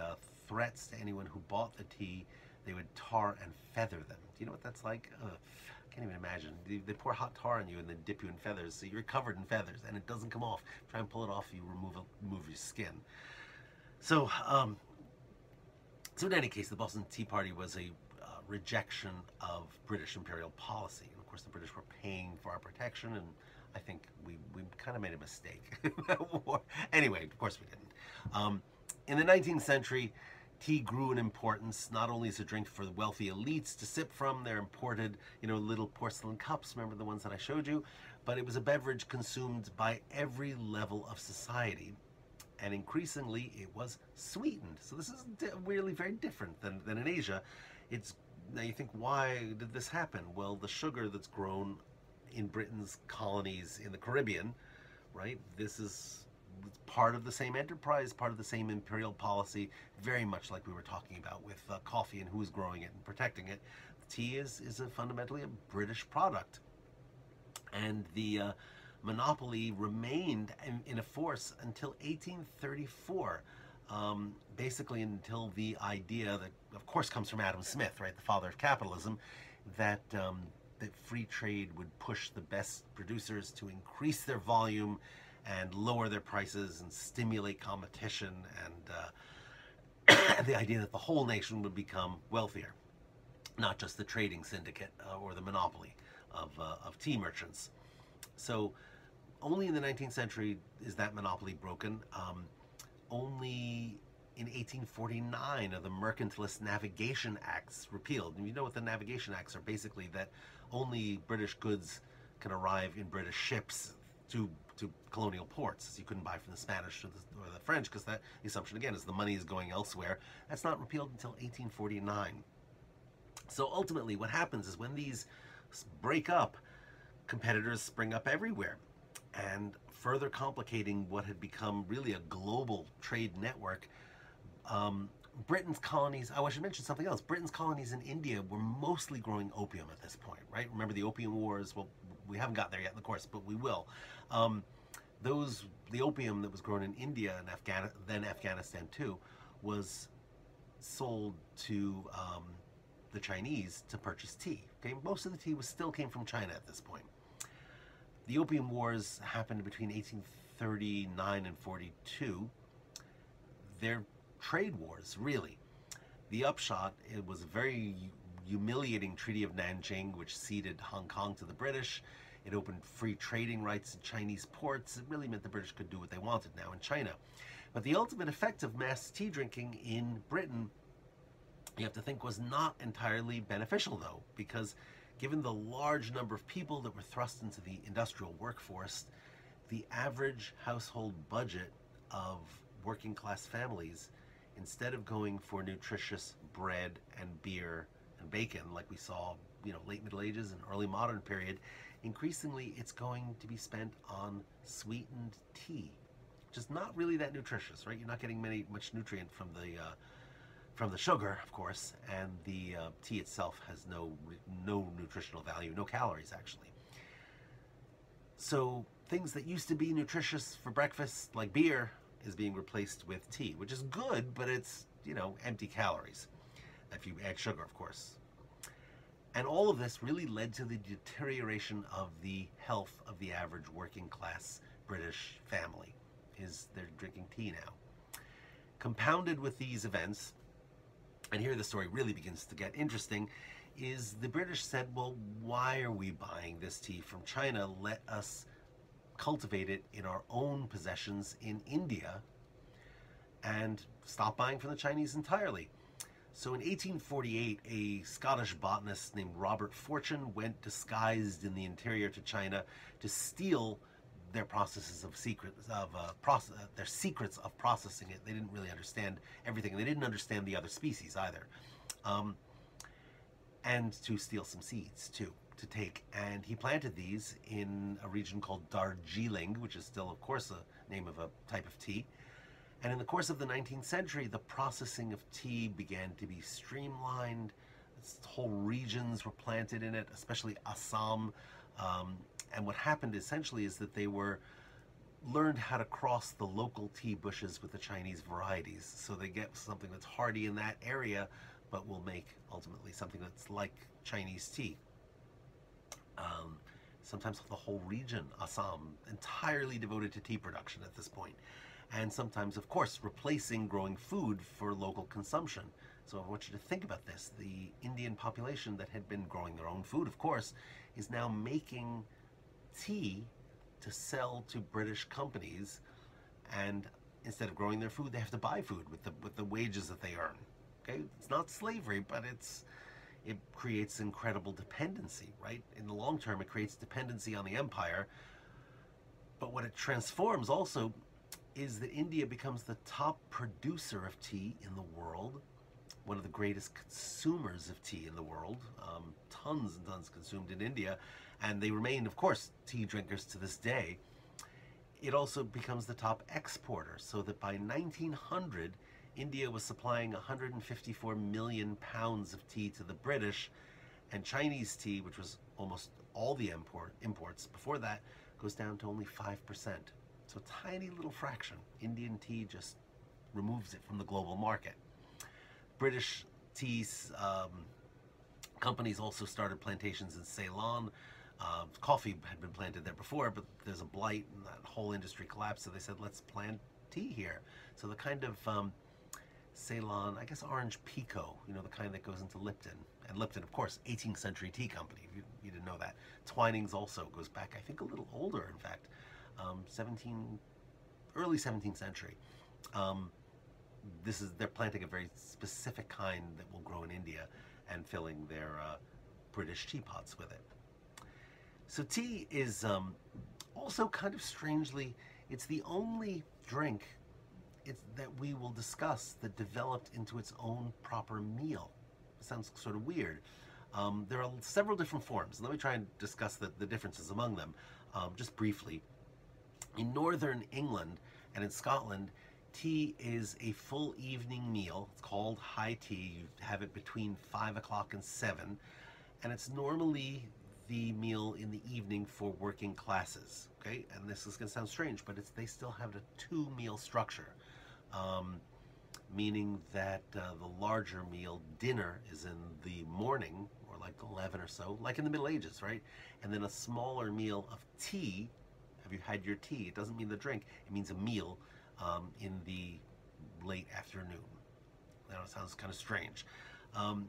threats to anyone who bought the tea, they would tar and feather them. Do you know what that's like? I can't even imagine. They pour hot tar on you and then dip you in feathers, so you're covered in feathers, and it doesn't come off. Try and pull it off, you remove your skin. So, so in any case, the Boston Tea Party was a rejection of British imperial policy. And of course, the British were paying for our protection, and I think we kind of made a mistake. Anyway, of course we didn't. In the 19th century, tea grew in importance, not only as a drink for the wealthy elites to sip from, their imported, you know, little porcelain cups, remember the ones that I showed you, but it was a beverage consumed by every level of society. And increasingly, it was sweetened. So this is really very different than in Asia. Now you think, why did this happen? Well, the sugar that's grown in Britain's colonies in the Caribbean, right? This is part of the same enterprise, part of the same imperial policy, very much like we were talking about with coffee and who's growing it and protecting it. Tea is fundamentally a British product. And the monopoly remained in a force until 1834, basically until the idea that, of course, comes from Adam Smith, right, the father of capitalism, that free trade would push the best producers to increase their volume and lower their prices and stimulate competition, and the idea that the whole nation would become wealthier, not just the trading syndicate or the monopoly of tea merchants. So only in the 19th century is that monopoly broken. Only in 1849 are the Mercantilist Navigation Acts repealed. And you know what the Navigation Acts are? Basically that only British goods can arrive in British ships to colonial ports. You couldn't buy from the Spanish or the French, because the assumption again is the money is going elsewhere. That's not repealed until 1849. So ultimately what happens is when these break up, competitors spring up everywhere, and further complicating what had become really a global trade network. Britain's colonies, I should mention something else. Britain's colonies in India were mostly growing opium at this point, right? Remember the Opium Wars? Well, we haven't got there yet in the course, but we will. The opium that was grown in India and then Afghanistan too, was sold to the Chinese to purchase tea. Okay, most of the tea still came from China at this point. The Opium Wars happened between 1839 and 42. They're trade wars, really. The upshot, it was a very humiliating Treaty of Nanjing, which ceded Hong Kong to the British. It opened free trading rights in Chinese ports. It really meant the British could do what they wanted now in China. But the ultimate effect of mass tea drinking in Britain, you have to think, was not entirely beneficial, though, because given the large number of people that were thrust into the industrial workforce, the average household budget of working class families, instead of going for nutritious bread and beer and bacon like we saw, you know, late Middle Ages and early modern period, increasingly it's going to be spent on sweetened tea, which is not really that nutritious, right? You're not getting much nutrient from the sugar, of course, and the tea itself has no nutritional value, no calories actually. So things that used to be nutritious for breakfast, like beer, is being replaced with tea, which is good, but it's, empty calories. If you add sugar, of course. And all of this really led to the deterioration of the health of the average working class British family. They're drinking tea now. Compounded with these events, and here the story really begins to get interesting, is the British said, well, why are we buying this tea from China? Let us cultivate it in our own possessions in India and stop buying from the Chinese entirely. So in 1848, a Scottish botanist named Robert Fortune went disguised in the interior to China to steal their processes of their secrets of processing it. They didn't really understand everything, and they didn't understand the other species either. And to steal some seeds too, to take. And he planted these in a region called Darjeeling, which is still, of course, a name of a type of tea. And in the course of the 19th century, the processing of tea began to be streamlined. Whole regions were planted in it, especially Assam. And what happened essentially is that they learned how to cross the local tea bushes with the Chinese varieties. So they get something that's hardy in that area, but will make ultimately something that's like Chinese tea. Sometimes the whole region, Assam, entirely devoted to tea production at this point. And sometimes, of course, replacing growing food for local consumption. So I want you to think about this. The Indian population that had been growing their own food, of course, is now making tea to sell to British companies. And instead of growing their food, they have to buy food with the wages that they earn. Okay, it's not slavery, but it creates incredible dependency, right? In the long term, it creates dependency on the empire. But what it transforms also is that India becomes the top producer of tea in the world, one of the greatest consumers of tea in the world, tons and tons consumed in India, and they remain, of course, tea drinkers to this day. It also becomes the top exporter, so that by 1900, India was supplying 154 million pounds of tea to the British, and Chinese tea, which was almost all the imports before that, goes down to only 5%. So a tiny little fraction. Indian tea just removes it from the global market. British tea companies also started plantations in Ceylon. Coffee had been planted there before, but there's a blight and that whole industry collapsed, so they said, let's plant tea here. So the kind of Ceylon, I guess orange pekoe, the kind that goes into Lipton. And Lipton, of course, 18th century tea company, if you didn't know that. Twinings also goes back, I think, a little older, in fact. Early 17th century. They're planting a very specific kind that will grow in India and filling their British teapots with it. So tea is also kind of strangely, it's the only drink that we will discuss that developed into its own proper meal. It sounds sort of weird. There are several different forms. Let me try and discuss the differences among them just briefly. In northern England and in Scotland, tea is a full evening meal. It's called high tea. You have it between 5 o'clock and 7, and it's normally the meal in the evening for working classes. Okay, and this is going to sound strange, but they still have a 2-meal structure, meaning that the larger meal, dinner, is in the morning, or like 11 or so, like in the Middle Ages, right? And then a smaller meal of tea. Have you had your tea? It doesn't mean the drink. It means a meal in the late afternoon. Now it sounds kind of strange. And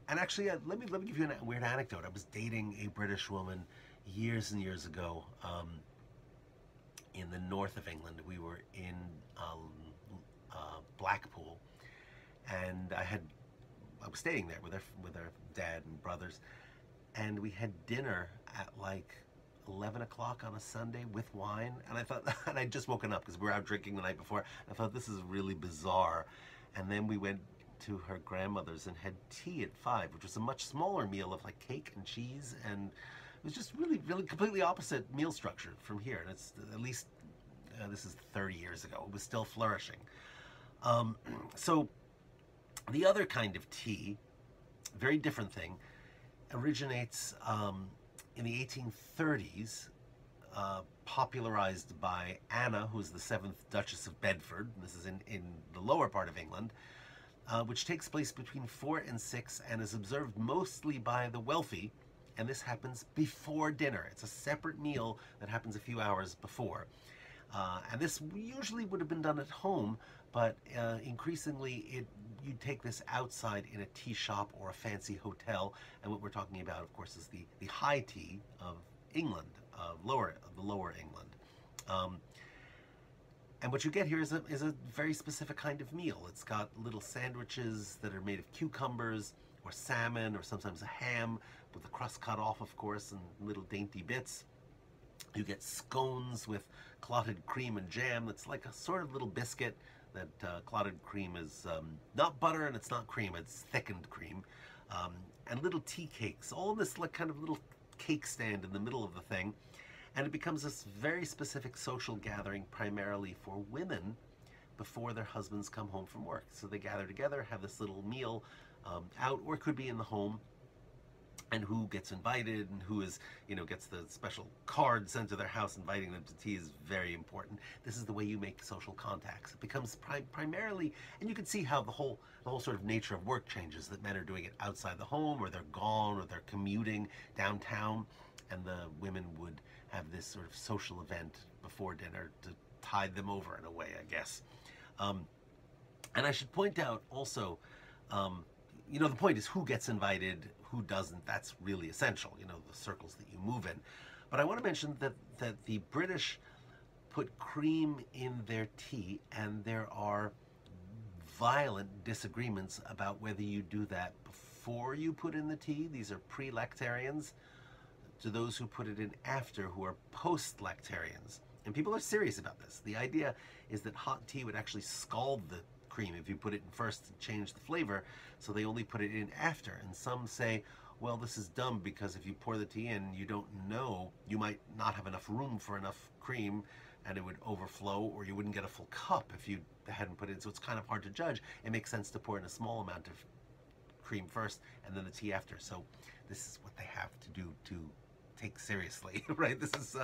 actually, let me give you a weird anecdote. I was dating a British woman years and years ago in the north of England. We were in Blackpool, and I was staying there with her dad and brothers, and we had dinner at like 11 o'clock on a Sunday with wine, and I thought, and I'd just woken up because we were out drinking the night before. I thought, this is really bizarre. And then we went to her grandmother's and had tea at 5, which was a much smaller meal of like cake and cheese, and it was just really, really completely opposite meal structure from here. And it's at least, this is 30 years ago. It was still flourishing. So the other kind of tea, very different thing, originates in the 1830s popularized by Anna, who is the 7th Duchess of Bedford. This is in the lower part of England, which takes place between 4 and 6 and is observed mostly by the wealthy. And this happens before dinner. It's a separate meal that happens a few hours before. And this usually would have been done at home, but increasingly you take this outside in a tea shop or a fancy hotel. And what we're talking about, of course, is the high tea of England, the lower England. And what you get here is a very specific kind of meal. It's got little sandwiches that are made of cucumbers or salmon or sometimes a ham with the crust cut off, of course, and little dainty bits. You get scones with clotted cream and jam. That's like a sort of little biscuit. That clotted cream is not butter and it's not cream, it's thickened cream. And little tea cakes, all in this like kind of little cake stand in the middle of the thing. And it becomes this very specific social gathering primarily for women before their husbands come home from work. So they gather together, have this little meal out, or it could be in the home. And who gets invited and who is, gets the special card sent to their house inviting them to tea is very important. This is the way you make social contacts. It becomes primarily, and you can see how the whole sort of nature of work changes, that men are doing it outside the home, or they're gone, or they're commuting downtown, and the women would have this sort of social event before dinner to tide them over in a way, I guess. And I should point out also, the point is who gets invited, who doesn't. That's really essential, the circles that you move in. But I want to mention that the British put cream in their tea, and there are violent disagreements about whether you do that before you put in the tea. These are pre-lactarians, to those who put it in after, who are post-lactarians. And people are serious about this. The idea is that hot tea would actually scald the cream if you put it in first to change the flavor, so they only put it in after. And some say, well, this is dumb because if you pour the tea in, you don't know, you might not have enough room for enough cream and it would overflow, or you wouldn't get a full cup if you hadn't put it in, so it's kind of hard to judge. It makes sense to pour in a small amount of cream first and then the tea after. So this is what they have to do to take seriously, right? This is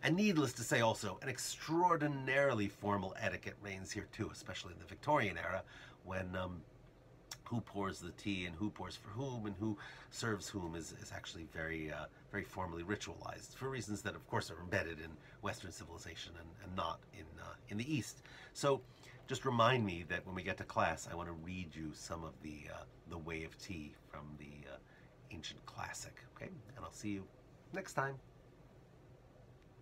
and needless to say also, an extraordinarily formal etiquette reigns here too, especially in the Victorian era, when who pours the tea and who pours for whom and who serves whom is actually very very formally ritualized, for reasons that of course are embedded in Western civilization and not in the East. So just remind me that when we get to class, I want to read you some of the way of tea from the ancient classic, okay? And I'll see you next time.